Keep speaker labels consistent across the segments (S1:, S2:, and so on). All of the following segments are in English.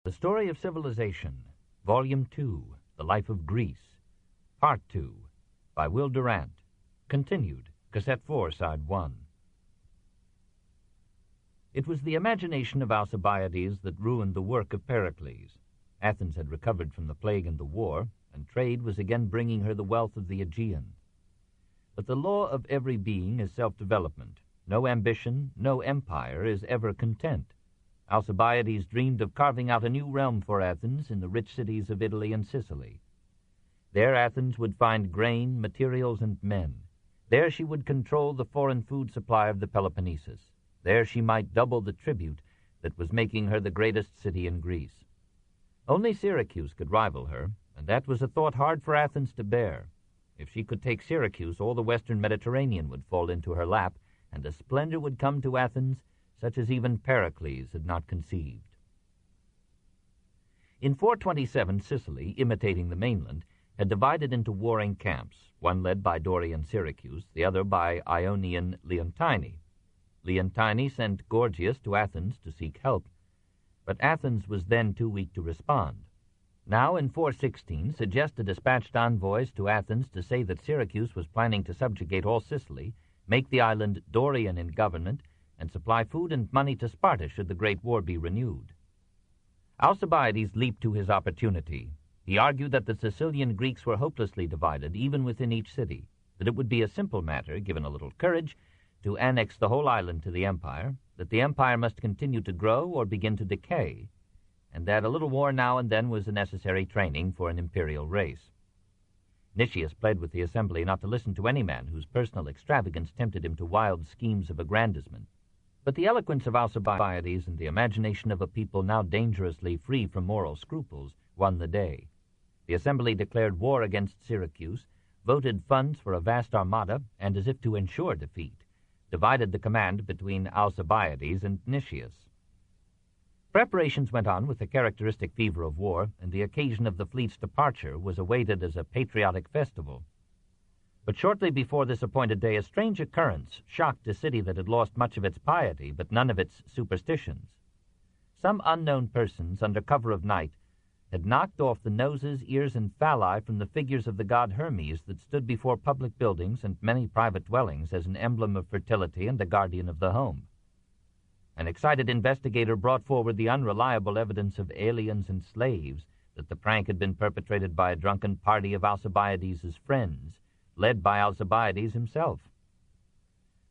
S1: The Story of Civilization, Volume 2, The Life of Greece, Part 2, by Will Durant, continued, Cassette 4, Side 1. It was the imagination of Alcibiades that ruined the work of Pericles. Athens had recovered from the plague and the war, and trade was again bringing her the wealth of the Aegean. But the law of every being is self-development. No ambition, no empire is ever content. Alcibiades dreamed of carving out a new realm for Athens in the rich cities of Italy and Sicily. There Athens would find grain, materials, and men. There she would control the foreign food supply of the Peloponnesus. There she might double the tribute that was making her the greatest city in Greece. Only Syracuse could rival her, and that was a thought hard for Athens to bear. If she could take Syracuse, all the western Mediterranean would fall into her lap, and a splendor would come to Athens such as even Pericles had not conceived. In 427, Sicily, imitating the mainland, had divided into warring camps, one led by Dorian Syracuse, the other by Ionian Leontini. Leontini sent Gorgias to Athens to seek help, but Athens was then too weak to respond. Now, in 416, Segesta dispatched envoys to Athens to say that Syracuse was planning to subjugate all Sicily, make the island Dorian in government, and supply food and money to Sparta should the great war be renewed. Alcibiades leaped to his opportunity. He argued that the Sicilian Greeks were hopelessly divided, even within each city, that it would be a simple matter, given a little courage, to annex the whole island to the empire, that the empire must continue to grow or begin to decay, and that a little war now and then was a necessary training for an imperial race. Nicias pled with the assembly not to listen to any man whose personal extravagance tempted him to wild schemes of aggrandizement. But the eloquence of Alcibiades and the imagination of a people now dangerously free from moral scruples won the day. The assembly declared war against Syracuse, voted funds for a vast armada, and, as if to ensure defeat, divided the command between Alcibiades and Nicias. Preparations went on with the characteristic fever of war, and the occasion of the fleet's departure was awaited as a patriotic festival. But shortly before this appointed day, a strange occurrence shocked a city that had lost much of its piety, but none of its superstitions. Some unknown persons, under cover of night, had knocked off the noses, ears, and phalli from the figures of the god Hermes that stood before public buildings and many private dwellings as an emblem of fertility and the guardian of the home. An excited investigator brought forward the unreliable evidence of aliens and slaves that the prank had been perpetrated by a drunken party of Alcibiades' friends, led by Alcibiades himself.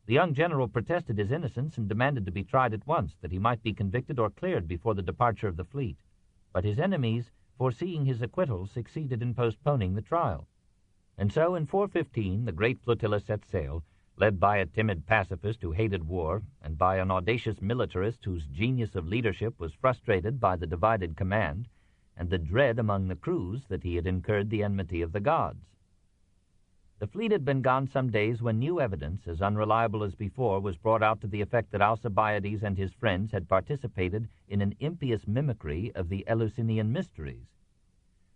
S1: The young general protested his innocence and demanded to be tried at once, that he might be convicted or cleared before the departure of the fleet. But his enemies, foreseeing his acquittal, succeeded in postponing the trial. And so, in 415, the great flotilla set sail, led by a timid pacifist who hated war, and by an audacious militarist whose genius of leadership was frustrated by the divided command, and the dread among the crews that he had incurred the enmity of the gods. The fleet had been gone some days when new evidence, as unreliable as before, was brought out to the effect that Alcibiades and his friends had participated in an impious mimicry of the Eleusinian mysteries.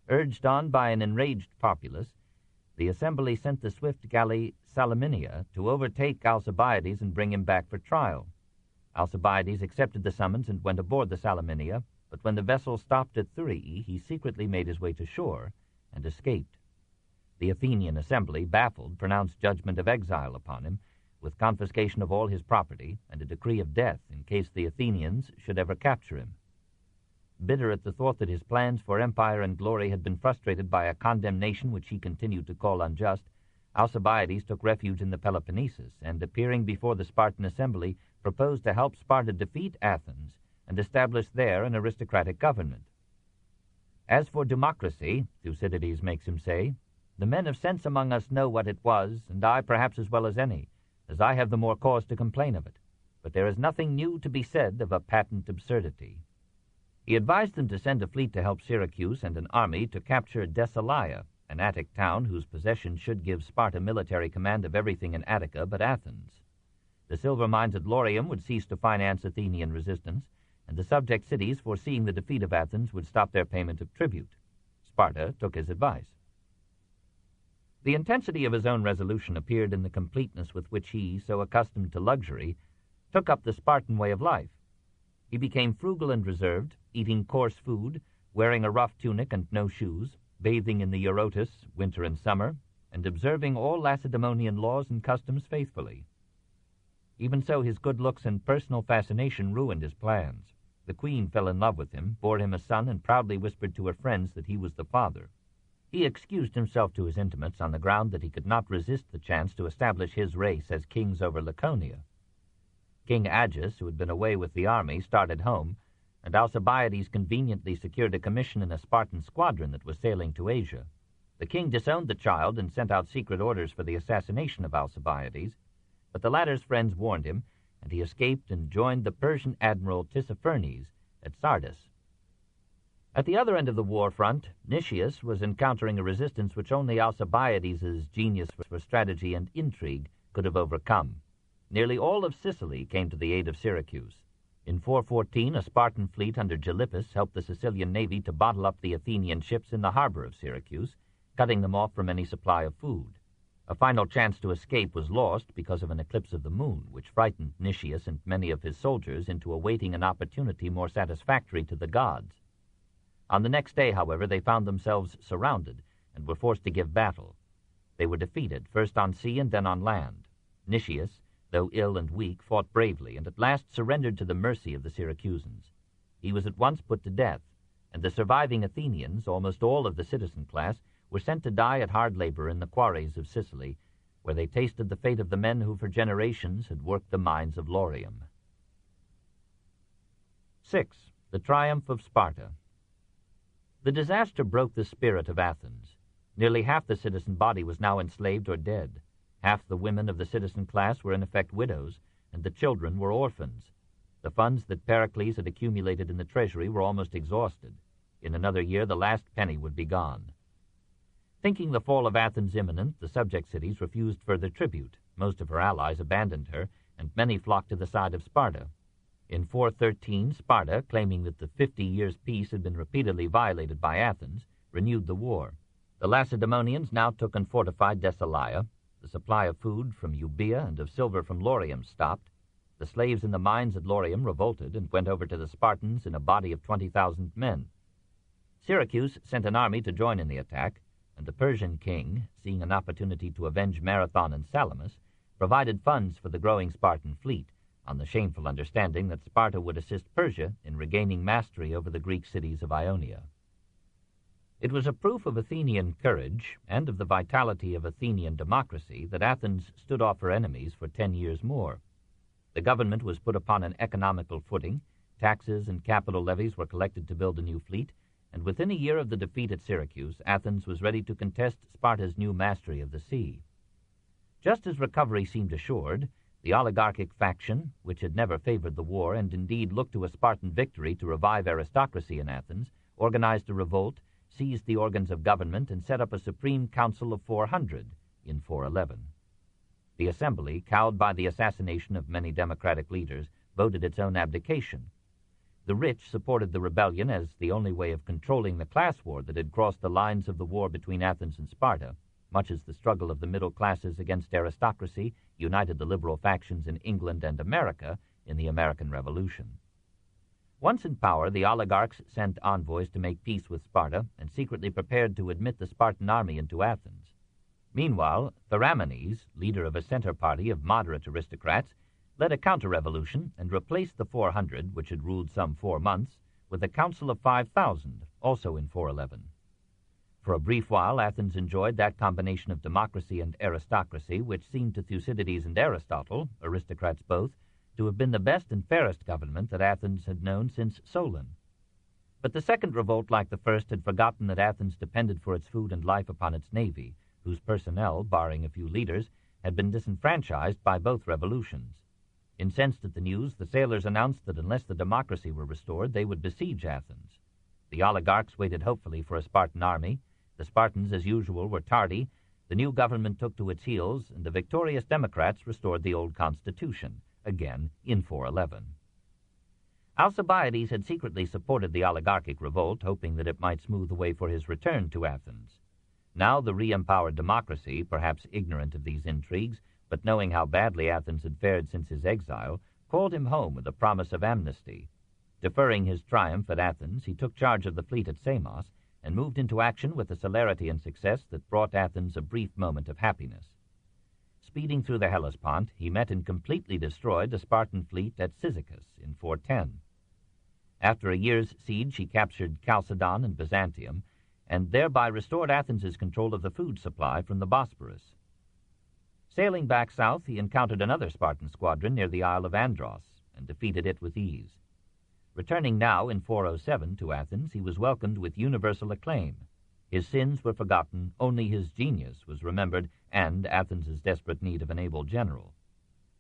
S1: Urged on by an enraged populace, the assembly sent the swift galley Salaminia to overtake Alcibiades and bring him back for trial. Alcibiades accepted the summons and went aboard the Salaminia, but when the vessel stopped at Thurii, he secretly made his way to shore and escaped. The Athenian assembly, baffled, pronounced judgment of exile upon him, with confiscation of all his property and a decree of death in case the Athenians should ever capture him. Bitter at the thought that his plans for empire and glory had been frustrated by a condemnation which he continued to call unjust, Alcibiades took refuge in the Peloponnesus, and, appearing before the Spartan assembly, proposed to help Sparta defeat Athens and establish there an aristocratic government. As for democracy, Thucydides makes him say, the men of sense among us know what it was, and I perhaps as well as any, as I have the more cause to complain of it. But there is nothing new to be said of a patent absurdity. He advised them to send a fleet to help Syracuse and an army to capture Decelia, an Attic town whose possession should give Sparta military command of everything in Attica but Athens. The silver mines at Laurium would cease to finance Athenian resistance, and the subject cities, foreseeing the defeat of Athens, would stop their payment of tribute. Sparta took his advice. The intensity of his own resolution appeared in the completeness with which he, so accustomed to luxury, took up the Spartan way of life. He became frugal and reserved, eating coarse food, wearing a rough tunic and no shoes, bathing in the Eurotas, winter and summer, and observing all Lacedaemonian laws and customs faithfully. Even so, his good looks and personal fascination ruined his plans. The queen fell in love with him, bore him a son, and proudly whispered to her friends that he was the father. He excused himself to his intimates on the ground that he could not resist the chance to establish his race as kings over Laconia. King Agis, who had been away with the army, started home, and Alcibiades conveniently secured a commission in a Spartan squadron that was sailing to Asia. The king disowned the child and sent out secret orders for the assassination of Alcibiades, but the latter's friends warned him, and he escaped and joined the Persian admiral Tissaphernes at Sardis. At the other end of the war front, Nicias was encountering a resistance which only Alcibiades' genius for strategy and intrigue could have overcome. Nearly all of Sicily came to the aid of Syracuse. In 414, a Spartan fleet under Gylippus helped the Sicilian navy to bottle up the Athenian ships in the harbor of Syracuse, cutting them off from any supply of food. A final chance to escape was lost because of an eclipse of the moon, which frightened Nicias and many of his soldiers into awaiting an opportunity more satisfactory to the gods. On the next day, however, they found themselves surrounded and were forced to give battle. They were defeated, first on sea and then on land. Nicias, though ill and weak, fought bravely, and at last surrendered to the mercy of the Syracusans. He was at once put to death, and the surviving Athenians, almost all of the citizen class, were sent to die at hard labor in the quarries of Sicily, where they tasted the fate of the men who for generations had worked the mines of Laurium. 6. The Triumph of Sparta. The disaster broke the spirit of Athens. Nearly half the citizen body was now enslaved or dead. Half the women of the citizen class were in effect widows, and the children were orphans. The funds that Pericles had accumulated in the treasury were almost exhausted. In another year, the last penny would be gone. Thinking the fall of Athens imminent, the subject cities refused further tribute. Most of her allies abandoned her, and many flocked to the side of Sparta. In 413, Sparta, claiming that the 50 years' peace had been repeatedly violated by Athens, renewed the war. The Lacedaemonians now took and fortified Thessalia. The supply of food from Euboea and of silver from Laurium stopped. The slaves in the mines at Laurium revolted and went over to the Spartans in a body of 20,000 men. Syracuse sent an army to join in the attack, and the Persian king, seeing an opportunity to avenge Marathon and Salamis, provided funds for the growing Spartan fleet, on the shameful understanding that Sparta would assist Persia in regaining mastery over the Greek cities of Ionia. It was a proof of Athenian courage and of the vitality of Athenian democracy that Athens stood off her enemies for 10 years more. The government was put upon an economical footing, taxes and capital levies were collected to build a new fleet, and within a year of the defeat at Syracuse, Athens was ready to contest Sparta's new mastery of the sea. Just as recovery seemed assured, the oligarchic faction, which had never favored the war and indeed looked to a Spartan victory to revive aristocracy in Athens, organized a revolt, seized the organs of government, and set up a Supreme Council of 400 in 411. The assembly, cowed by the assassination of many democratic leaders, voted its own abdication. The rich supported the rebellion as the only way of controlling the class war that had crossed the lines of the war between Athens and Sparta, much as the struggle of the middle classes against aristocracy united the liberal factions in England and America in the American Revolution. Once in power, the oligarchs sent envoys to make peace with Sparta and secretly prepared to admit the Spartan army into Athens. Meanwhile, Theramenes, leader of a center party of moderate aristocrats, led a counter-revolution and replaced the 400, which had ruled some 4 months, with a council of 5,000, also in 411. For a brief while, Athens enjoyed that combination of democracy and aristocracy which seemed to Thucydides and Aristotle, aristocrats both, to have been the best and fairest government that Athens had known since Solon. But the second revolt, like the first, had forgotten that Athens depended for its food and life upon its navy, whose personnel, barring a few leaders, had been disenfranchised by both revolutions. Incensed at the news, the sailors announced that unless the democracy were restored, they would besiege Athens. The oligarchs waited hopefully for a Spartan army. The Spartans, as usual, were tardy. The new government took to its heels, and the victorious Democrats restored the old constitution, again in 411. Alcibiades had secretly supported the oligarchic revolt, hoping that it might smooth the way for his return to Athens. Now the re-empowered democracy, perhaps ignorant of these intrigues, but knowing how badly Athens had fared since his exile, called him home with a promise of amnesty. Deferring his triumph at Athens, he took charge of the fleet at Samos and moved into action with a celerity and success that brought Athens a brief moment of happiness. Speeding through the Hellespont, he met and completely destroyed the Spartan fleet at Cyzicus in 410. After a year's siege, he captured Chalcedon and Byzantium, and thereby restored Athens' control of the food supply from the Bosporus. Sailing back south, he encountered another Spartan squadron near the Isle of Andros, and defeated it with ease. Returning now in 407 to Athens, he was welcomed with universal acclaim. His sins were forgotten, only his genius was remembered, and Athens' desperate need of an able general.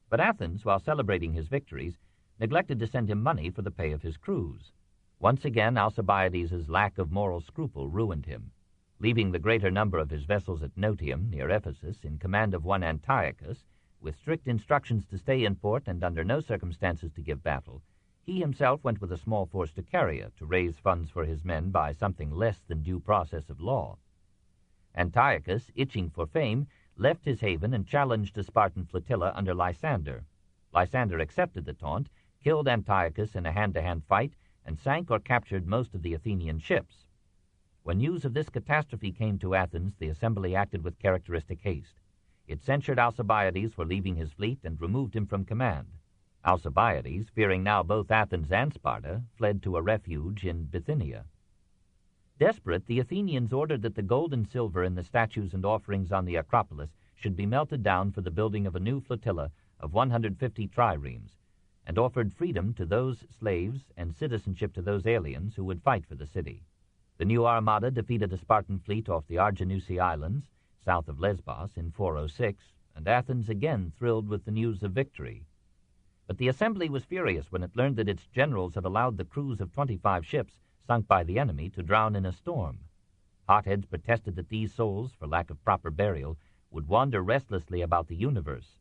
S1: But Athens, while celebrating his victories, neglected to send him money for the pay of his crews. Once again, Alcibiades' lack of moral scruple ruined him. Leaving the greater number of his vessels at Notium, near Ephesus, in command of one Antiochus, with strict instructions to stay in port and under no circumstances to give battle, he himself went with a small force to Caria to raise funds for his men by something less than due process of law. Antiochus, itching for fame, left his haven and challenged a Spartan flotilla under Lysander. Lysander accepted the taunt, killed Antiochus in a hand-to-hand fight, and sank or captured most of the Athenian ships. When news of this catastrophe came to Athens, the assembly acted with characteristic haste. It censured Alcibiades for leaving his fleet and removed him from command. Alcibiades, fearing now both Athens and Sparta, fled to a refuge in Bithynia. Desperate, the Athenians ordered that the gold and silver in the statues and offerings on the Acropolis should be melted down for the building of a new flotilla of 150 triremes, and offered freedom to those slaves and citizenship to those aliens who would fight for the city. The new armada defeated a Spartan fleet off the Arginusi Islands, south of Lesbos, in 406, and Athens again thrilled with the news of victory. But the assembly was furious when it learned that its generals had allowed the crews of 25 ships sunk by the enemy to drown in a storm. Hotheads protested that these souls, for lack of proper burial, would wander restlessly about the universe,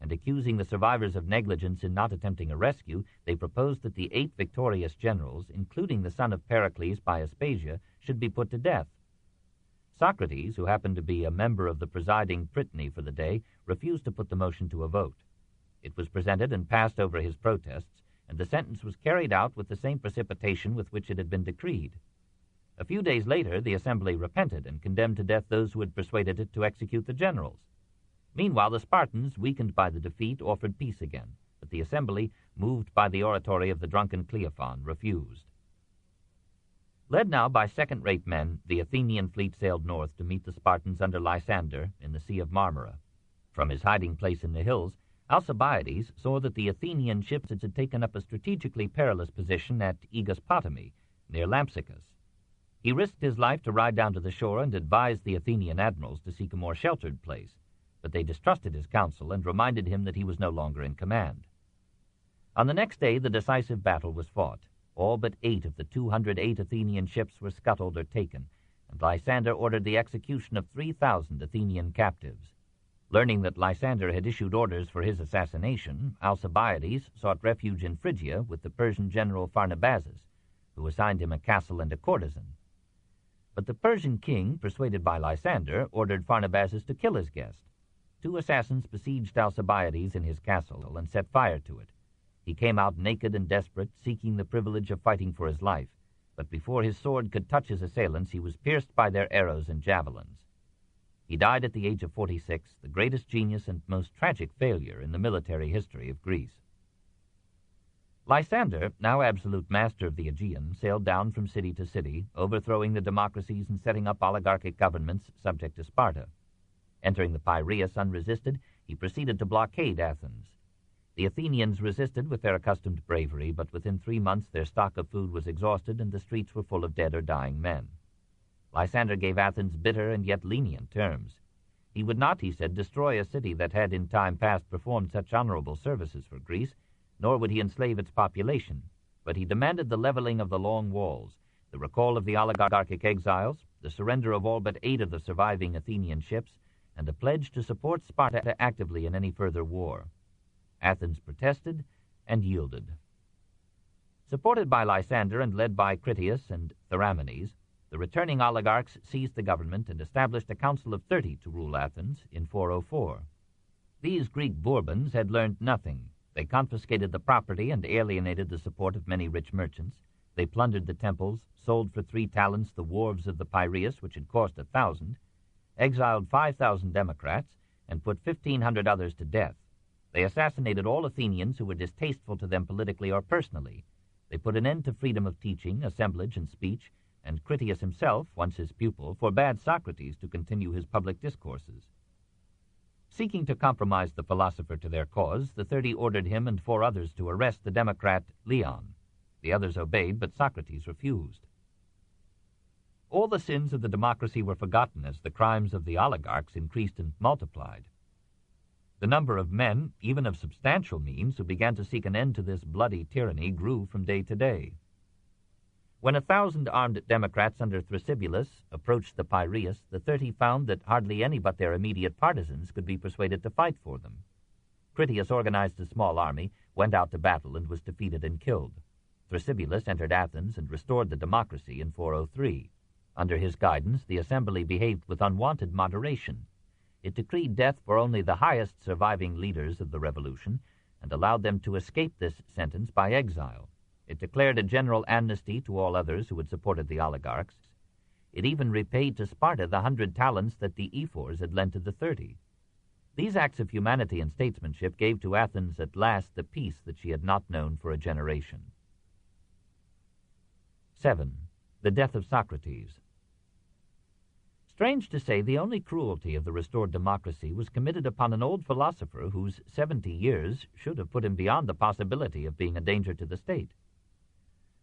S1: and accusing the survivors of negligence in not attempting a rescue, they proposed that the 8 victorious generals, including the son of Pericles by Aspasia, should be put to death. Socrates, who happened to be a member of the presiding prytany for the day, refused to put the motion to a vote. It was presented and passed over his protests, and the sentence was carried out with the same precipitation with which it had been decreed. A few days later, the assembly repented and condemned to death those who had persuaded it to execute the generals. Meanwhile, the Spartans, weakened by the defeat, offered peace again, but the assembly, moved by the oratory of the drunken Cleophon, refused. Led now by second-rate men, the Athenian fleet sailed north to meet the Spartans under Lysander in the Sea of Marmara. From his hiding place in the hills, Alcibiades saw that the Athenian ships had taken up a strategically perilous position at Aegospotami, near Lampsacus. He risked his life to ride down to the shore and advised the Athenian admirals to seek a more sheltered place, but they distrusted his counsel and reminded him that he was no longer in command. On the next day, the decisive battle was fought. All but 8 of the 208 Athenian ships were scuttled or taken, and Lysander ordered the execution of 3,000 Athenian captives. Learning that Lysander had issued orders for his assassination, Alcibiades sought refuge in Phrygia with the Persian general Pharnabazus, who assigned him a castle and a courtesan. But the Persian king, persuaded by Lysander, ordered Pharnabazus to kill his guest. 2 assassins besieged Alcibiades in his castle and set fire to it. He came out naked and desperate, seeking the privilege of fighting for his life, but before his sword could touch his assailants, he was pierced by their arrows and javelins. He died at the age of 46, the greatest genius and most tragic failure in the military history of Greece. Lysander, now absolute master of the Aegean, sailed down from city to city, overthrowing the democracies and setting up oligarchic governments subject to Sparta. Entering the Piraeus unresisted, he proceeded to blockade Athens. The Athenians resisted with their accustomed bravery, but within 3 months their stock of food was exhausted and the streets were full of dead or dying men. Lysander gave Athens bitter and yet lenient terms. He would not, he said, destroy a city that had in time past performed such honorable services for Greece, nor would he enslave its population, but he demanded the leveling of the long walls, the recall of the oligarchic exiles, the surrender of all but 8 of the surviving Athenian ships, and a pledge to support Sparta actively in any further war. Athens protested and yielded. Supported by Lysander and led by Critias and Theramenes, the returning oligarchs seized the government and established a council of 30 to rule Athens in 404. These Greek Bourbons had learned nothing. They confiscated the property and alienated the support of many rich merchants. They plundered the temples, sold for 3 talents the wharves of the Piraeus, which had cost 1,000, exiled 5,000 Democrats, and put 1,500 others to death. They assassinated all Athenians who were distasteful to them politically or personally. They put an end to freedom of teaching, assemblage, and speech, and Critias himself, once his pupil, forbade Socrates to continue his public discourses. Seeking to compromise the philosopher to their cause, the 30 ordered him and 4 others to arrest the Democrat Leon. The others obeyed, but Socrates refused. All the sins of the democracy were forgotten as the crimes of the oligarchs increased and multiplied. The number of men, even of substantial means, who began to seek an end to this bloody tyranny grew from day to day. When 1,000 armed Democrats under Thrasybulus approached the Piraeus, the 30 found that hardly any but their immediate partisans could be persuaded to fight for them. Critias organized a small army, went out to battle, and was defeated and killed. Thrasybulus entered Athens and restored the democracy in 403. Under his guidance, the assembly behaved with unwonted moderation. It decreed death for only the highest surviving leaders of the revolution and allowed them to escape this sentence by exile. It declared a general amnesty to all others who had supported the oligarchs. It even repaid to Sparta the 100 talents that the ephors had lent to the 30. These acts of humanity and statesmanship gave to Athens at last the peace that she had not known for a generation. 7. The death of Socrates. Strange to say, the only cruelty of the restored democracy was committed upon an old philosopher whose 70 years should have put him beyond the possibility of being a danger to the state.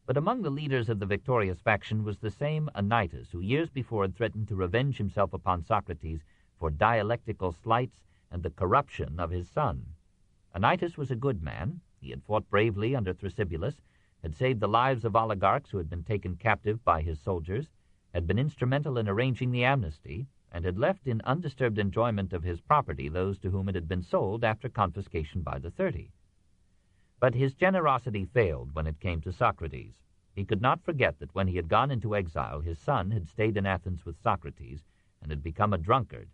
S1: But among the leaders of the victorious faction was the same Anytus who years before had threatened to revenge himself upon Socrates for dialectical slights and the corruption of his son. Anytus was a good man. He had fought bravely under Thrasybulus, had saved the lives of oligarchs who had been taken captive by his soldiers, had been instrumental in arranging the amnesty, and had left in undisturbed enjoyment of his property those to whom it had been sold after confiscation by the 30. But his generosity failed when it came to Socrates. He could not forget that when he had gone into exile, his son had stayed in Athens with Socrates and had become a drunkard.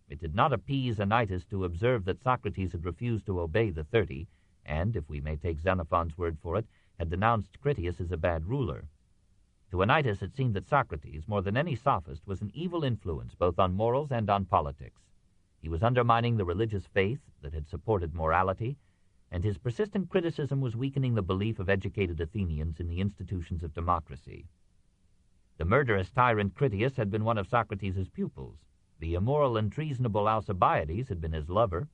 S1: It did not appease Anytus to observe that Socrates had refused to obey the 30, and, if we may take Xenophon's word for it, had denounced Critias as a bad ruler. To Anytus it seemed that Socrates, more than any sophist, was an evil influence both on morals and on politics. He was undermining the religious faith that had supported morality, and his persistent criticism was weakening the belief of educated Athenians in the institutions of democracy. The murderous tyrant Critias had been one of Socrates' pupils. The immoral and treasonable Alcibiades had been his lover.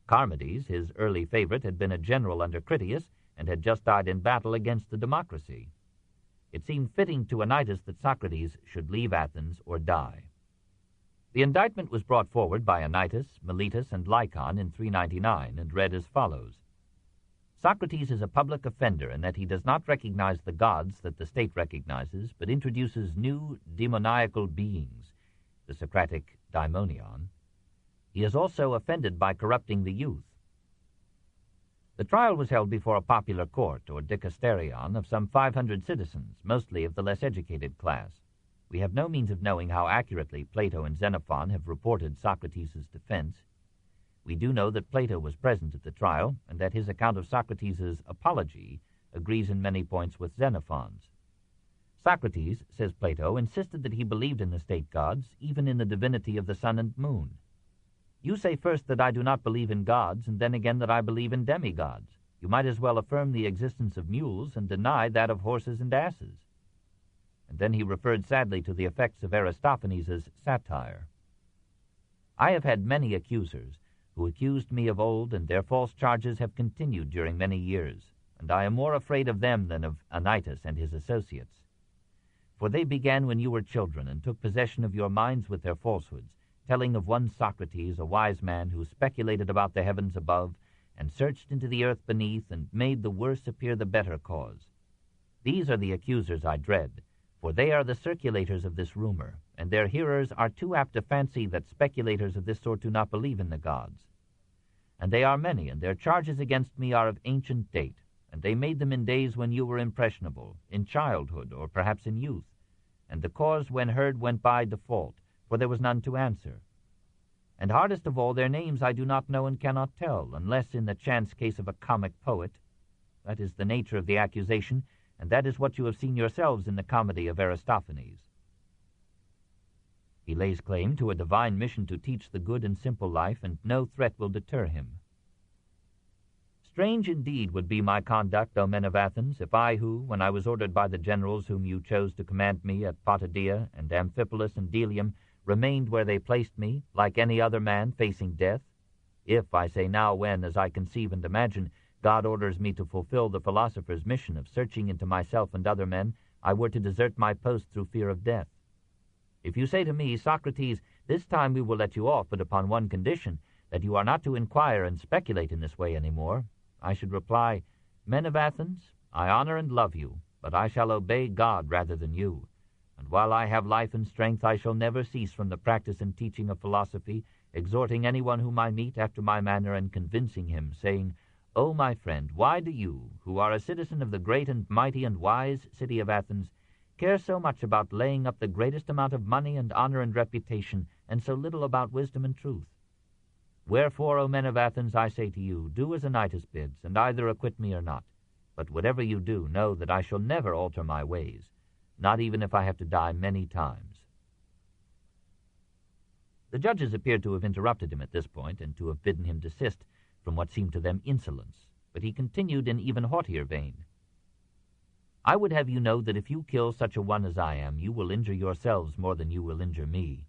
S1: Charmides, his early favorite, had been a general under Critias and had just died in battle against the democracy. It seemed fitting to Anytus that Socrates should leave Athens or die. The indictment was brought forward by Anytus, Miletus, and Lycon in 399 and read as follows. Socrates is a public offender in that he does not recognize the gods that the state recognizes, but introduces new demoniacal beings, the Socratic daimonion. He is also offended by corrupting the youth. The trial was held before a popular court, or dikasterion, of some 500 citizens, mostly of the less educated class. We have no means of knowing how accurately Plato and Xenophon have reported Socrates' defense. We do know that Plato was present at the trial, and that his account of Socrates' apology agrees in many points with Xenophon's. Socrates, says Plato, insisted that he believed in the state gods, even in the divinity of the sun and moon. You say first that I do not believe in gods, and then again that I believe in demigods. You might as well affirm the existence of mules and deny that of horses and asses. And then he referred sadly to the effects of Aristophanes' satire. I have had many accusers, who accused me of old, and their false charges have continued during many years, and I am more afraid of them than of Anytus and his associates. For they began when you were children, and took possession of your minds with their falsehoods, telling of one Socrates, a wise man, who speculated about the heavens above, and searched into the earth beneath, and made the worse appear the better cause. These are the accusers I dread, for they are the circulators of this rumor, and their hearers are too apt to fancy that speculators of this sort do not believe in the gods. And they are many, and their charges against me are of ancient date, and they made them in days when you were impressionable, in childhood, or perhaps in youth, and the cause when heard went by default, for there was none to answer. And hardest of all, their names I do not know and cannot tell, unless in the chance case of a comic poet. That is the nature of the accusation, and that is what you have seen yourselves in the comedy of Aristophanes. He lays claim to a divine mission to teach the good and simple life, and no threat will deter him. Strange indeed would be my conduct, O men of Athens, if I who, when I was ordered by the generals whom you chose to command me at Potidaea and Amphipolis and Delium, remained where they placed me, like any other man facing death. If, I say now, when, as I conceive and imagine, God orders me to fulfill the philosopher's mission of searching into myself and other men, I were to desert my post through fear of death. If you say to me, Socrates, this time we will let you off, but upon one condition, that you are not to inquire and speculate in this way any more, I should reply, Men of Athens, I honor and love you, but I shall obey God rather than you. And while I have life and strength, I shall never cease from the practice and teaching of philosophy, exhorting anyone whom I meet after my manner and convincing him, saying, O my friend, why do you, who are a citizen of the great and mighty and wise city of Athens, care so much about laying up the greatest amount of money and honor and reputation, and so little about wisdom and truth? Wherefore, O men of Athens, I say to you, do as Anytus bids, and either acquit me or not. But whatever you do, know that I shall never alter my ways, not even if I have to die many times. The judges appeared to have interrupted him at this point, and to have bidden him desist from what seemed to them insolence, but he continued in even haughtier vein. I would have you know that if you kill such a one as I am, you will injure yourselves more than you will injure me.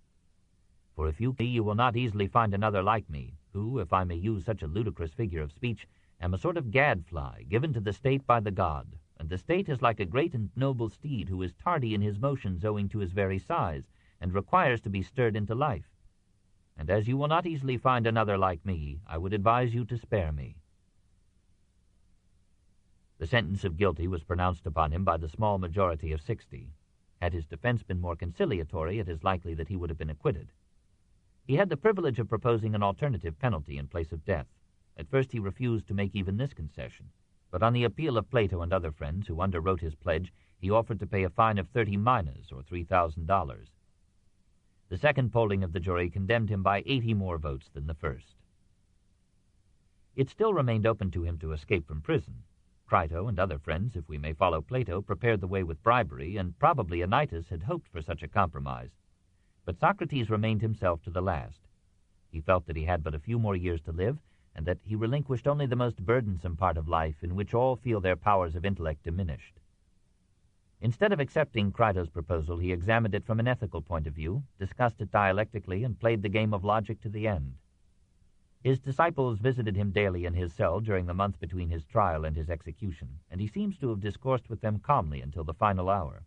S1: For if you kill me, you will not easily find another like me, who, if I may use such a ludicrous figure of speech, am a sort of gadfly, given to the state by the god, and the state is like a great and noble steed who is tardy in his motions owing to his very size, and requires to be stirred into life. And as you will not easily find another like me, I would advise you to spare me. The sentence of guilty was pronounced upon him by the small majority of 60. Had his defense been more conciliatory, it is likely that he would have been acquitted. He had the privilege of proposing an alternative penalty in place of death. At first he refused to make even this concession, but on the appeal of Plato and other friends who underwrote his pledge, he offered to pay a fine of 30 minas, or $3,000. The second polling of the jury condemned him by 80 more votes than the first. It still remained open to him to escape from prison. Crito and other friends, if we may follow Plato, prepared the way with bribery, and probably Anytus had hoped for such a compromise. But Socrates remained himself to the last. He felt that he had but a few more years to live, and that he relinquished only the most burdensome part of life, in which all feel their powers of intellect diminished. Instead of accepting Crito's proposal, he examined it from an ethical point of view, discussed it dialectically, and played the game of logic to the end. His disciples visited him daily in his cell during the month between his trial and his execution, and he seems to have discoursed with them calmly until the final hour.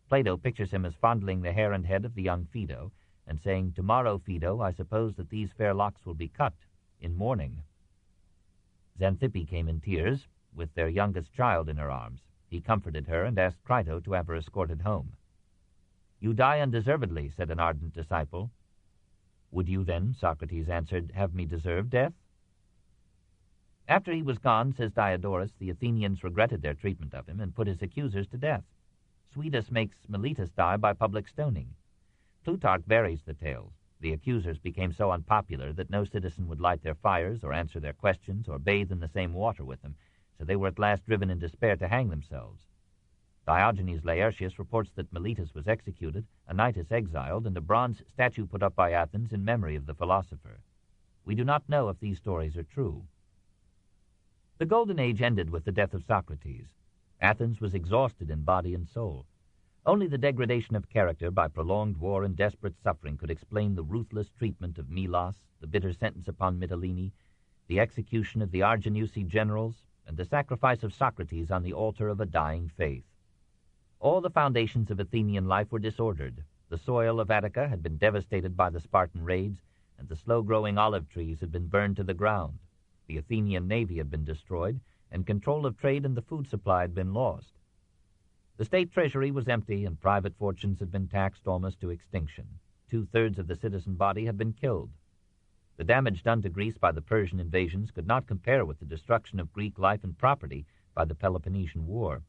S1: Plato pictures him as fondling the hair and head of the young Phaedo, and saying, Tomorrow, Phaedo, I suppose that these fair locks will be cut in mourning. Xanthippe came in tears, with their youngest child in her arms. He comforted her and asked Crito to have her escorted home. You die undeservedly, said an ardent disciple. Would you then, Socrates answered, have me deserve death? After he was gone, says Diodorus, the Athenians regretted their treatment of him and put his accusers to death. Suidas makes Meletus die by public stoning. Plutarch varies the tales. The accusers became so unpopular that no citizen would light their fires or answer their questions or bathe in the same water with them, so they were at last driven in despair to hang themselves. Diogenes Laertius reports that Meletus was executed, Anytus exiled, and a bronze statue put up by Athens in memory of the philosopher. We do not know if these stories are true. The Golden Age ended with the death of Socrates. Athens was exhausted in body and soul. Only the degradation of character by prolonged war and desperate suffering could explain the ruthless treatment of Melas, the bitter sentence upon Mitylene, the execution of the Arginusi generals, and the sacrifice of Socrates on the altar of a dying faith. All the foundations of Athenian life were disordered. The soil of Attica had been devastated by the Spartan raids, and the slow-growing olive trees had been burned to the ground. The Athenian navy had been destroyed, and control of trade and the food supply had been lost. The state treasury was empty, and private fortunes had been taxed almost to extinction. 2/3 of the citizen body had been killed. The damage done to Greece by the Persian invasions could not compare with the destruction of Greek life and property by the Peloponnesian War.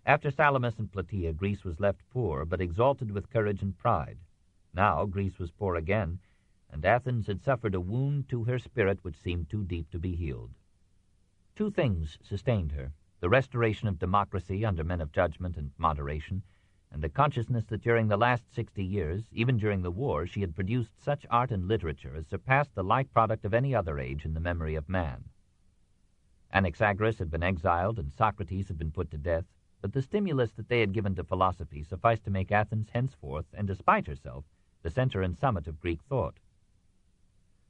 S1: After Salamis and Plataea, Greece was left poor, but exalted with courage and pride. Now Greece was poor again, and Athens had suffered a wound to her spirit which seemed too deep to be healed. Two things sustained her: the restoration of democracy under men of judgment and moderation, and the consciousness that during the last 60 years, even during the war, she had produced such art and literature as surpassed the like product of any other age in the memory of man. Anaxagoras had been exiled and Socrates had been put to death, but the stimulus that they had given to philosophy sufficed to make Athens henceforth, and despite herself, the center and summit of Greek thought.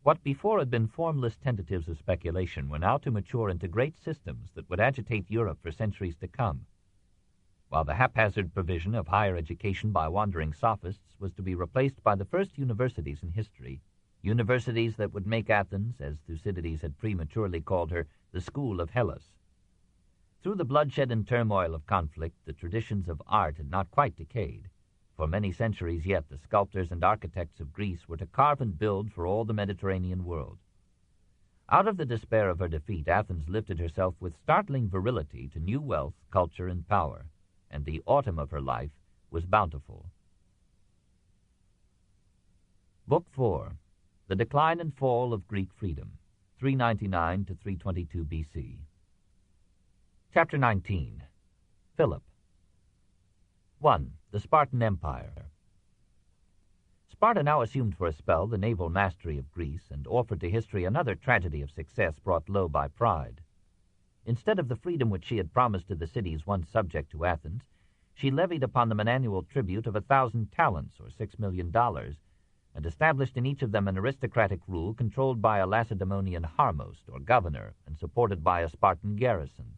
S1: What before had been formless tentatives of speculation were now to mature into great systems that would agitate Europe for centuries to come. While the haphazard provision of higher education by wandering sophists was to be replaced by the first universities in history, universities that would make Athens, as Thucydides had prematurely called her, the school of Hellas. Through the bloodshed and turmoil of conflict, the traditions of art had not quite decayed. For many centuries yet, the sculptors and architects of Greece were to carve and build for all the Mediterranean world. Out of the despair of her defeat, Athens lifted herself with startling virility to new wealth, culture, and power, and the autumn of her life was bountiful. Book 4. The Decline and Fall of Greek Freedom, 399 to 322 B.C. Chapter 19. Philip. 1. The Spartan Empire. Sparta now assumed for a spell the naval mastery of Greece and offered to history another tragedy of success brought low by pride. Instead of the freedom which she had promised to the cities once subject to Athens, she levied upon them an annual tribute of 1,000 talents, or $6 million, and established in each of them an aristocratic rule controlled by a Lacedaemonian harmost, or governor, and supported by a Spartan garrison.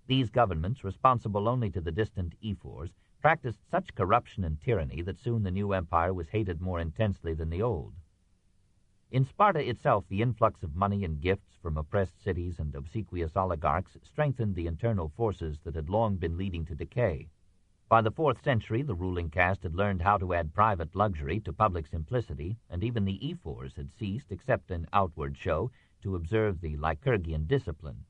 S1: These governments, responsible only to the distant ephors, practiced such corruption and tyranny that soon the new empire was hated more intensely than the old. In Sparta itself, the influx of money and gifts from oppressed cities and obsequious oligarchs strengthened the internal forces that had long been leading to decay. By the 4th century, the ruling caste had learned how to add private luxury to public simplicity, and even the ephors had ceased, except in outward show, to observe the Lycurgian discipline.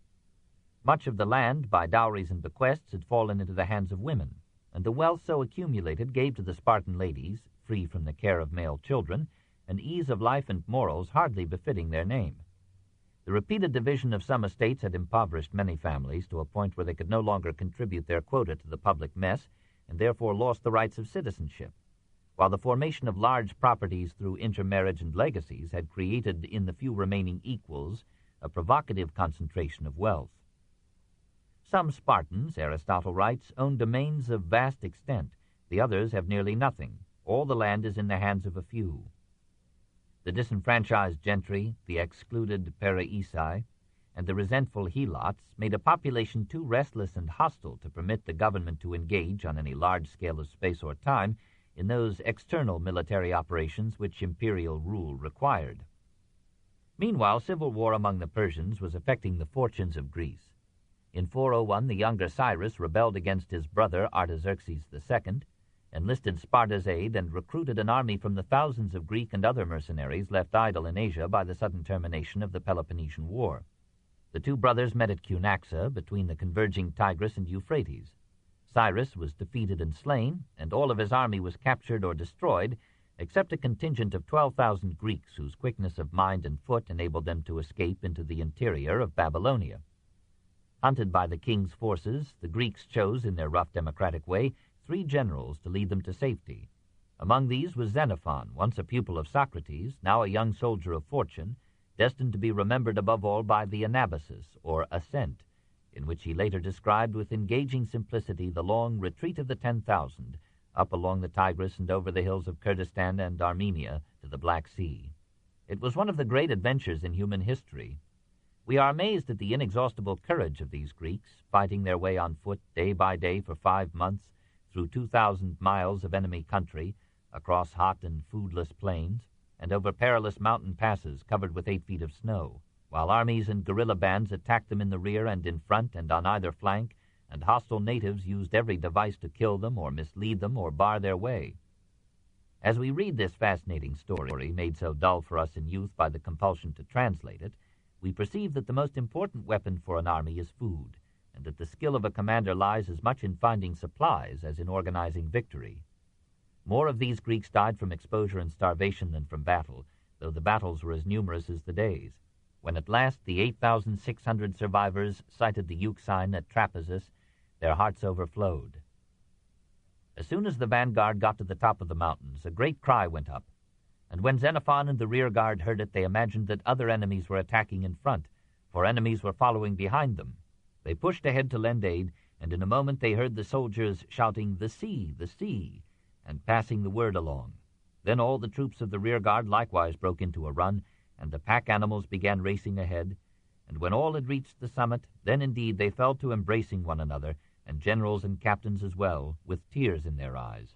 S1: Much of the land, by dowries and bequests, had fallen into the hands of women, and the wealth so accumulated gave to the Spartan ladies, free from the care of male children, an ease of life and morals hardly befitting their name. The repeated division of some estates had impoverished many families to a point where they could no longer contribute their quota to the public mess, and therefore lost the rights of citizenship, while the formation of large properties through intermarriage and legacies had created in the few remaining equals a provocative concentration of wealth. Some Spartans, Aristotle writes, own domains of vast extent. The others have nearly nothing. All the land is in the hands of a few. The disenfranchised gentry, the excluded Paraesai, and the resentful helots made a population too restless and hostile to permit the government to engage on any large scale of space or time in those external military operations which imperial rule required. Meanwhile, civil war among the Persians was affecting the fortunes of Greece. In 401, the younger Cyrus rebelled against his brother Artaxerxes II, enlisted Sparta's aid, and recruited an army from the thousands of Greek and other mercenaries left idle in Asia by the sudden termination of the Peloponnesian War. The two brothers met at Cunaxa, between the converging Tigris and Euphrates. Cyrus was defeated and slain, and all of his army was captured or destroyed, except a contingent of 12,000 Greeks whose quickness of mind and foot enabled them to escape into the interior of Babylonia. Hunted by the king's forces, the Greeks chose, in their rough democratic way, 3 generals to lead them to safety. Among these was Xenophon, once a pupil of Socrates, now a young soldier of fortune, destined to be remembered above all by the Anabasis, or ascent, in which he later described with engaging simplicity the long retreat of the 10,000, up along the Tigris and over the hills of Kurdistan and Armenia to the Black Sea. It was one of the great adventures in human history. We are amazed at the inexhaustible courage of these Greeks, fighting their way on foot day by day for 5 months through 2,000 miles of enemy country, across hot and foodless plains, and over perilous mountain passes covered with 8 feet of snow, while armies and guerrilla bands attacked them in the rear and in front and on either flank, and hostile natives used every device to kill them or mislead them or bar their way. As we read this fascinating story, made so dull for us in youth by the compulsion to translate it, we perceive that the most important weapon for an army is food, and that the skill of a commander lies as much in finding supplies as in organizing victory. More of these Greeks died from exposure and starvation than from battle, though the battles were as numerous as the days. When at last the 8,600 survivors sighted the Euxine at Trapezus, their hearts overflowed. As soon as the vanguard got to the top of the mountains, a great cry went up, and when Xenophon and the rear guard heard it, they imagined that other enemies were attacking in front, for enemies were following behind them. They pushed ahead to lend aid, and in a moment they heard the soldiers shouting, "The sea, the sea," and passing the word along. Then all the troops of the rear guard likewise broke into a run, and the pack animals began racing ahead. And when all had reached the summit, then indeed they fell to embracing one another, and generals and captains as well, with tears in their eyes.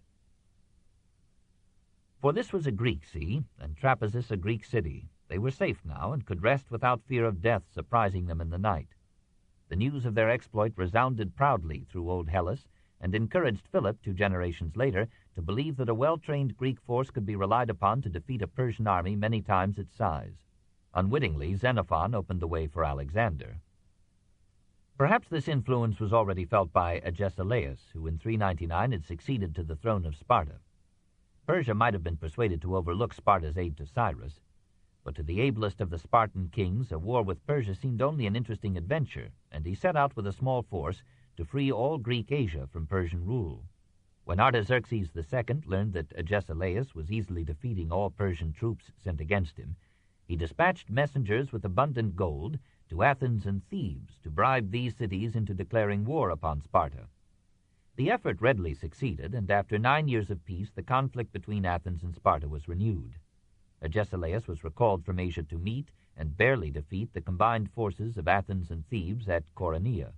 S1: For this was a Greek sea, and Trapezus a Greek city. They were safe now, and could rest without fear of death surprising them in the night. The news of their exploit resounded proudly through old Hellas, and encouraged Philip, 2 generations later, to believe that a well-trained Greek force could be relied upon to defeat a Persian army many times its size. Unwittingly, Xenophon opened the way for Alexander. Perhaps this influence was already felt by Agesilaus, who in 399 had succeeded to the throne of Sparta. Persia might have been persuaded to overlook Sparta's aid to Cyrus, but to the ablest of the Spartan kings, a war with Persia seemed only an interesting adventure, and he set out with a small force to free all Greek Asia from Persian rule. When Artaxerxes II learned that Agesilaus was easily defeating all Persian troops sent against him, he dispatched messengers with abundant gold to Athens and Thebes to bribe these cities into declaring war upon Sparta. The effort readily succeeded, and after 9 years of peace, the conflict between Athens and Sparta was renewed. Agesilaus was recalled from Asia to meet and barely defeat the combined forces of Athens and Thebes at Coronea.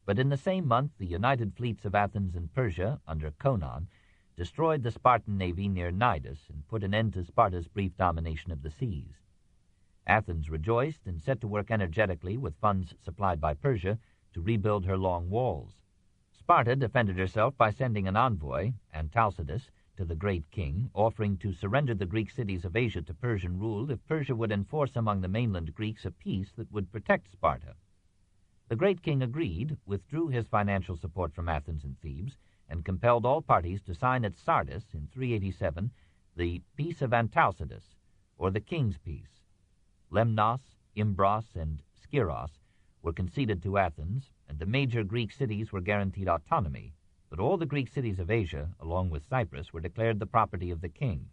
S1: But in the same month, the united fleets of Athens and Persia, under Conon, destroyed the Spartan navy near Cnidus and put an end to Sparta's brief domination of the seas. Athens rejoiced and set to work energetically with funds supplied by Persia to rebuild her long walls. Sparta defended herself by sending an envoy, Antalcidas, to the great king, offering to surrender the Greek cities of Asia to Persian rule if Persia would enforce among the mainland Greeks a peace that would protect Sparta. The great king agreed, withdrew his financial support from Athens and Thebes, and compelled all parties to sign at Sardis in 387 the Peace of Antalcidas, or the King's Peace. Lemnos, Imbros, and Skyros were conceded to Athens, and the major Greek cities were guaranteed autonomy, but all the Greek cities of Asia, along with Cyprus, were declared the property of the king.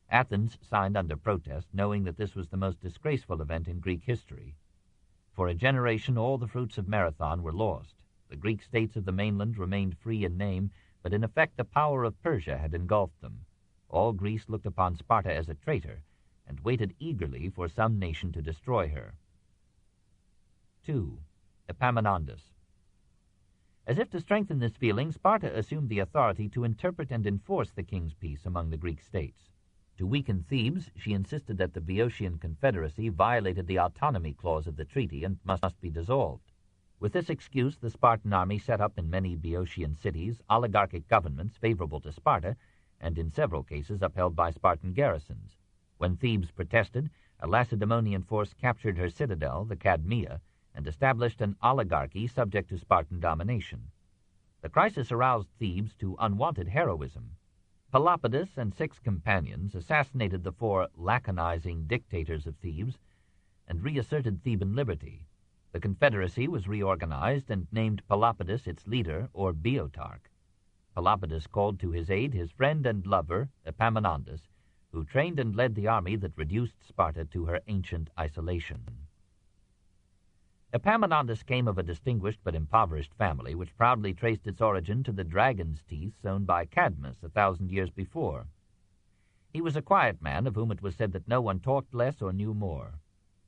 S1: Athens signed under protest, knowing that this was the most disgraceful event in Greek history. For a generation, all the fruits of Marathon were lost. The Greek states of the mainland remained free in name, but in effect the power of Persia had engulfed them. All Greece looked upon Sparta as a traitor, and waited eagerly for some nation to destroy her. 2. Epaminondas. As if to strengthen this feeling, Sparta assumed the authority to interpret and enforce the king's peace among the Greek states. To weaken Thebes, she insisted that the Boeotian Confederacy violated the autonomy clause of the treaty and must be dissolved. With this excuse, the Spartan army set up in many Boeotian cities oligarchic governments favorable to Sparta, and in several cases upheld by Spartan garrisons. When Thebes protested, a Lacedaemonian force captured her citadel, the Cadmea, and established an oligarchy subject to Spartan domination. The crisis aroused Thebes to unwanted heroism. Pelopidas and 6 companions assassinated the 4 laconizing dictators of Thebes and reasserted Theban liberty. The confederacy was reorganized and named Pelopidas its leader, or Boeotarch. Pelopidas called to his aid his friend and lover, Epaminondas, who trained and led the army that reduced Sparta to her ancient isolation. Epaminondas came of a distinguished but impoverished family, which proudly traced its origin to the dragon's teeth sown by Cadmus 1,000 years before. He was a quiet man of whom it was said that no one talked less or knew more.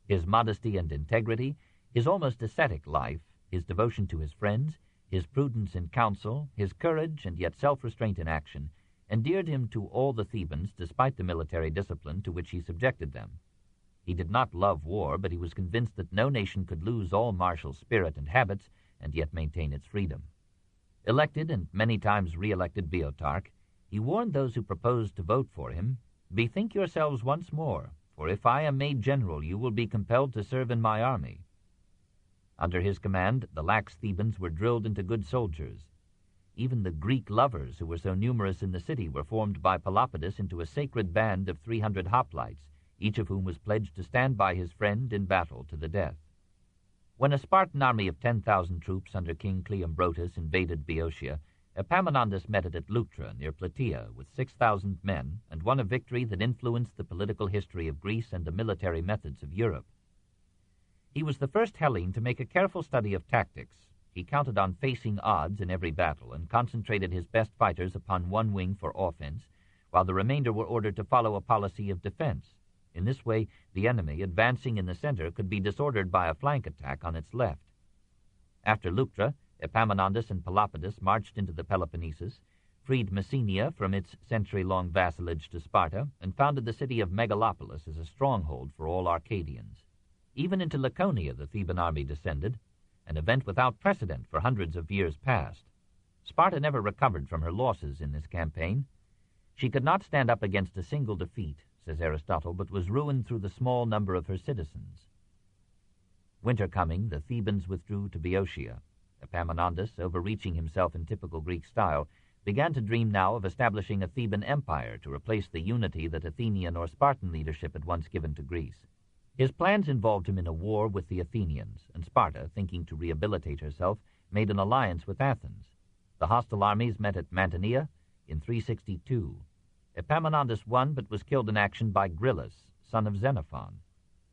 S1: His modesty and integrity, his almost ascetic life, his devotion to his friends, his prudence in counsel, his courage and yet self-restraint in action, endeared him to all the Thebans despite the military discipline to which he subjected them. He did not love war, but he was convinced that no nation could lose all martial spirit and habits and yet maintain its freedom. Elected and many times re-elected Boeotarch, he warned those who proposed to vote for him, "Bethink yourselves once more, for if I am made general, you will be compelled to serve in my army." Under his command, the lax Thebans were drilled into good soldiers. Even the Greek lovers, who were so numerous in the city, were formed by Pelopidas into a sacred band of 300 hoplites, each of whom was pledged to stand by his friend in battle to the death. When a Spartan army of 10,000 troops under King Cleombrotus invaded Boeotia, Epaminondas met it at Leuctra near Plataea with 6,000 men and won a victory that influenced the political history of Greece and the military methods of Europe. He was the first Hellene to make a careful study of tactics. He counted on facing odds in every battle and concentrated his best fighters upon one wing for offense, while the remainder were ordered to follow a policy of defense. In this way, the enemy, advancing in the center, could be disordered by a flank attack on its left. After Leuctra, Epaminondas and Pelopidas marched into the Peloponnesus, freed Messenia from its century-long vassalage to Sparta, and founded the city of Megalopolis as a stronghold for all Arcadians. Even into Laconia the Theban army descended, an event without precedent for hundreds of years past. Sparta never recovered from her losses in this campaign. She could not stand up against a single defeat, says Aristotle, but was ruined through the small number of her citizens. Winter coming, the Thebans withdrew to Boeotia. Epaminondas, overreaching himself in typical Greek style, began to dream now of establishing a Theban empire to replace the unity that Athenian or Spartan leadership had once given to Greece. His plans involved him in a war with the Athenians, and Sparta, thinking to rehabilitate herself, made an alliance with Athens. The hostile armies met at Mantinea in 362. Epaminondas won, but was killed in action by Gryllus, son of Xenophon.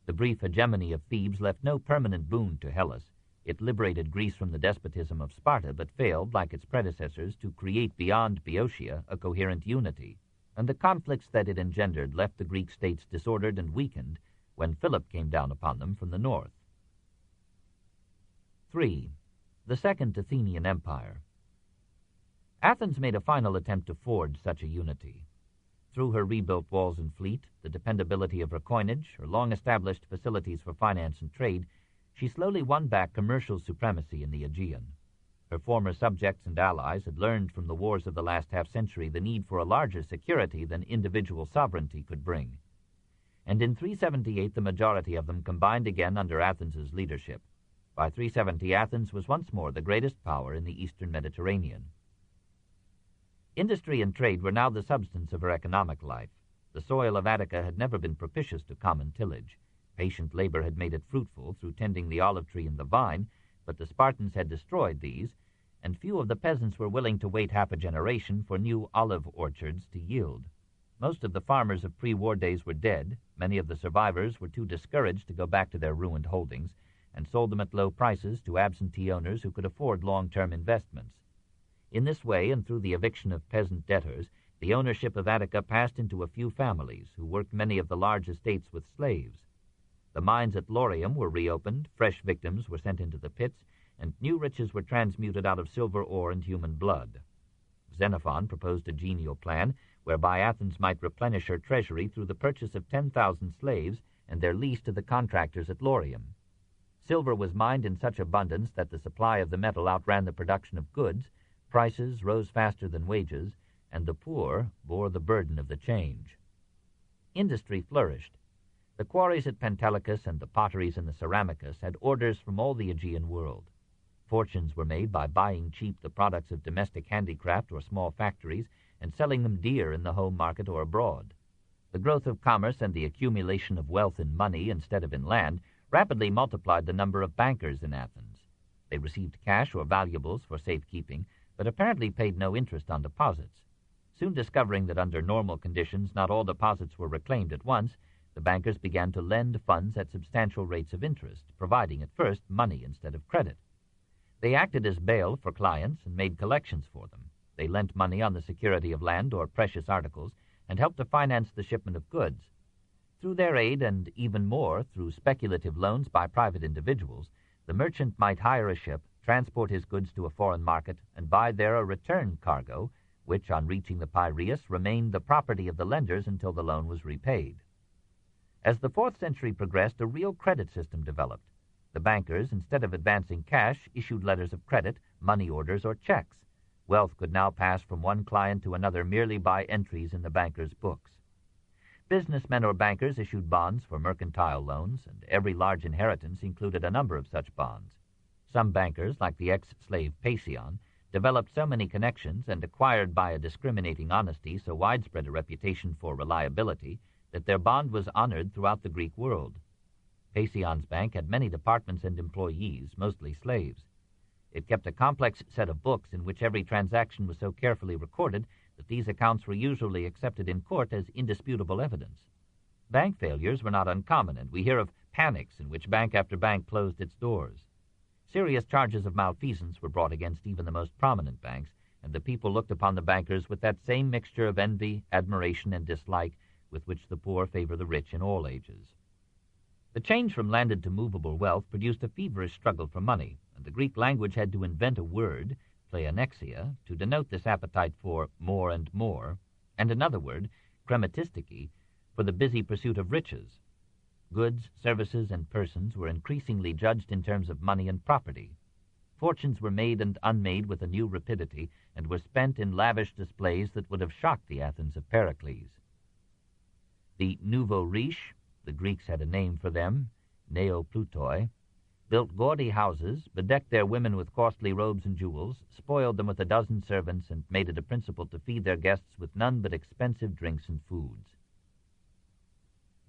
S1: The brief hegemony of Thebes left no permanent boon to Hellas. It liberated Greece from the despotism of Sparta, but failed, like its predecessors, to create beyond Boeotia a coherent unity, and the conflicts that it engendered left the Greek states disordered and weakened when Philip came down upon them from the north. 3. The Second Athenian Empire. Athens made a final attempt to forge such a unity. Through her rebuilt walls and fleet, the dependability of her coinage, her long-established facilities for finance and trade, she slowly won back commercial supremacy in the Aegean. Her former subjects and allies had learned from the wars of the last half-century the need for a larger security than individual sovereignty could bring. And in 378 the majority of them combined again under Athens's leadership. By 370 Athens was once more the greatest power in the eastern Mediterranean. Industry and trade were now the substance of her economic life. The soil of Attica had never been propitious to common tillage. Patient labor had made it fruitful through tending the olive tree and the vine, but the Spartans had destroyed these, and few of the peasants were willing to wait half a generation for new olive orchards to yield. Most of the farmers of pre-war days were dead. Many of the survivors were too discouraged to go back to their ruined holdings, and sold them at low prices to absentee owners who could afford long-term investments. In this way, and through the eviction of peasant debtors, the ownership of Attica passed into a few families, who worked many of the large estates with slaves. The mines at Laurium were reopened, fresh victims were sent into the pits, and new riches were transmuted out of silver ore and human blood. Xenophon proposed a genial plan whereby Athens might replenish her treasury through the purchase of 10,000 slaves and their lease to the contractors at Laurium. Silver was mined in such abundance that the supply of the metal outran the production of goods, prices rose faster than wages, and the poor bore the burden of the change. Industry flourished. The quarries at Pentelicus and the potteries in the Ceramicus had orders from all the Aegean world. Fortunes were made by buying cheap the products of domestic handicraft or small factories and selling them dear in the home market or abroad. The growth of commerce and the accumulation of wealth in money instead of in land rapidly multiplied the number of bankers in Athens. They received cash or valuables for safekeeping, but apparently paid no interest on deposits. Soon discovering that under normal conditions not all deposits were reclaimed at once, the bankers began to lend funds at substantial rates of interest, providing at first money instead of credit. They acted as bail for clients and made collections for them. They lent money on the security of land or precious articles and helped to finance the shipment of goods. Through their aid, and even more through speculative loans by private individuals, the merchant might hire a ship, transport his goods to a foreign market, and buy there a return cargo, which, on reaching the Piraeus, remained the property of the lenders until the loan was repaid. As the 4th century progressed, a real credit system developed. The bankers, instead of advancing cash, issued letters of credit, money orders, or checks. Wealth could now pass from one client to another merely by entries in the banker's books. Businessmen or bankers issued bonds for mercantile loans, and every large inheritance included a number of such bonds. Some bankers, like the ex-slave Pasion, developed so many connections and acquired by a discriminating honesty so widespread a reputation for reliability that their bond was honored throughout the Greek world. Pasion's bank had many departments and employees, mostly slaves. It kept a complex set of books in which every transaction was so carefully recorded that these accounts were usually accepted in court as indisputable evidence. Bank failures were not uncommon, and we hear of panics in which bank after bank closed its doors. Serious charges of malfeasance were brought against even the most prominent banks, and the people looked upon the bankers with that same mixture of envy, admiration, and dislike with which the poor favor the rich in all ages. The change from landed to movable wealth produced a feverish struggle for money, and the Greek language had to invent a word, pleonexia, to denote this appetite for more, and another word, krematistiki, for the busy pursuit of riches. Goods, services, and persons were increasingly judged in terms of money and property. Fortunes were made and unmade with a new rapidity, and were spent in lavish displays that would have shocked the Athens of Pericles. The nouveaux riches, the Greeks had a name for them, neoplutoi, built gaudy houses, bedecked their women with costly robes and jewels, spoiled them with a dozen servants, and made it a principle to feed their guests with none but expensive drinks and foods.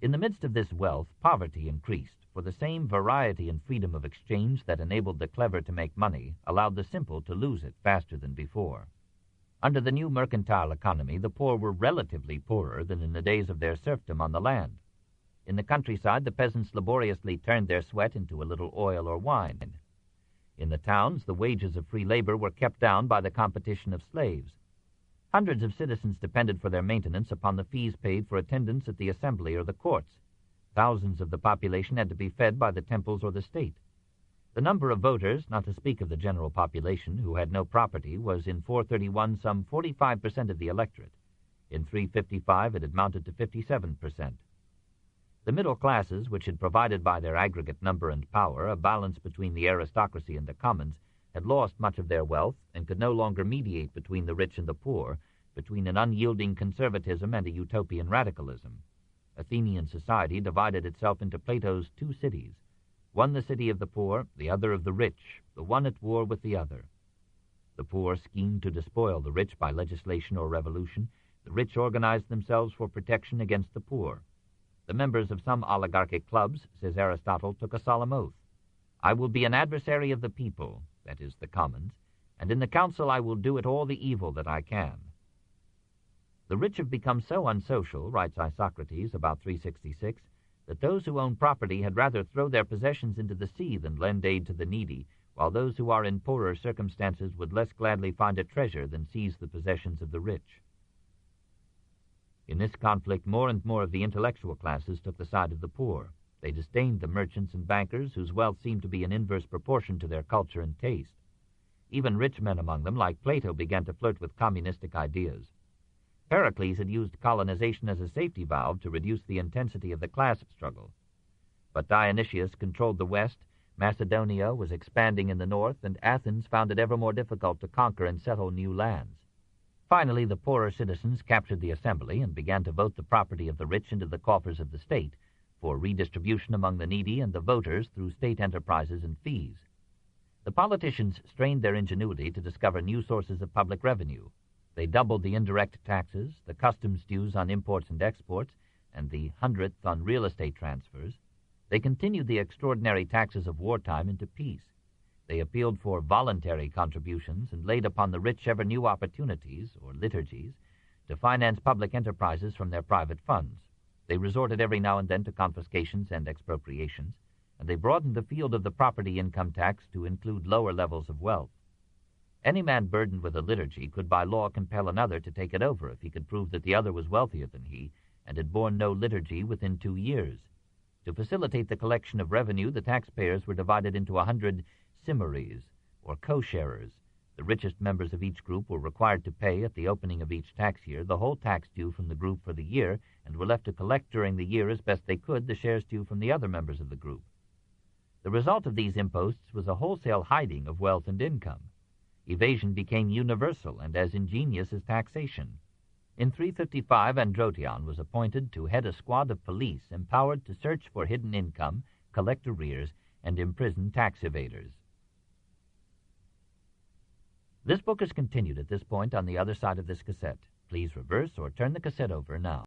S1: In the midst of this wealth, poverty increased, for the same variety and freedom of exchange that enabled the clever to make money allowed the simple to lose it faster than before. Under the new mercantile economy, the poor were relatively poorer than in the days of their serfdom on the land. In the countryside, the peasants laboriously turned their sweat into a little oil or wine. In the towns, the wages of free labor were kept down by the competition of slaves. Hundreds of citizens depended for their maintenance upon the fees paid for attendance at the assembly or the courts. Thousands of the population had to be fed by the temples or the state. The number of voters, not to speak of the general population, who had no property, was in 431 some 45% of the electorate. In 355 it had mounted to 57%. The middle classes, which had provided by their aggregate number and power a balance between the aristocracy and the commons, had lost much of their wealth and could no longer mediate between the rich and the poor, between an unyielding conservatism and a utopian radicalism. Athenian society divided itself into Plato's two cities, one the city of the poor, the other of the rich, the one at war with the other. The poor schemed to despoil the rich by legislation or revolution. The rich organized themselves for protection against the poor. The members of some oligarchic clubs, says Aristotle, took a solemn oath. I will be an adversary of the people, that is, the commons, and in the council I will do it all the evil that I can. The rich have become so unsocial, writes Isocrates about 366, that those who own property had rather throw their possessions into the sea than lend aid to the needy, while those who are in poorer circumstances would less gladly find a treasure than seize the possessions of the rich. In this conflict, more and more of the intellectual classes took the side of the poor. They disdained the merchants and bankers, whose wealth seemed to be in inverse proportion to their culture and taste. Even rich men among them, like Plato, began to flirt with communistic ideas. Pericles had used colonization as a safety valve to reduce the intensity of the class struggle. But Dionysius controlled the west, Macedonia was expanding in the north, and Athens found it ever more difficult to conquer and settle new lands. Finally, the poorer citizens captured the assembly and began to vote the property of the rich into the coffers of the state for redistribution among the needy and the voters through state enterprises and fees. The politicians strained their ingenuity to discover new sources of public revenue. They doubled the indirect taxes, the customs dues on imports and exports, and the 100th on real estate transfers. They continued the extraordinary taxes of wartime into peace. They appealed for voluntary contributions and laid upon the rich ever new opportunities, or liturgies, to finance public enterprises from their private funds. They resorted every now and then to confiscations and expropriations, and they broadened the field of the property income tax to include lower levels of wealth. Any man burdened with a liturgy could by law compel another to take it over if he could prove that the other was wealthier than he and had borne no liturgy within 2 years. To facilitate the collection of revenue, the taxpayers were divided into 100 simmaries, or co-sharers. The richest members of each group were required to pay at the opening of each tax year the whole tax due from the group for the year, and were left to collect during the year as best they could the shares due from the other members of the group. The result of these imposts was a wholesale hiding of wealth and income. Evasion became universal and as ingenious as taxation. In 355, Androtion was appointed to head a squad of police empowered to search for hidden income, collect arrears, and imprison tax evaders. This book is continued at this point on the other side of this cassette. Please reverse or turn the cassette over now.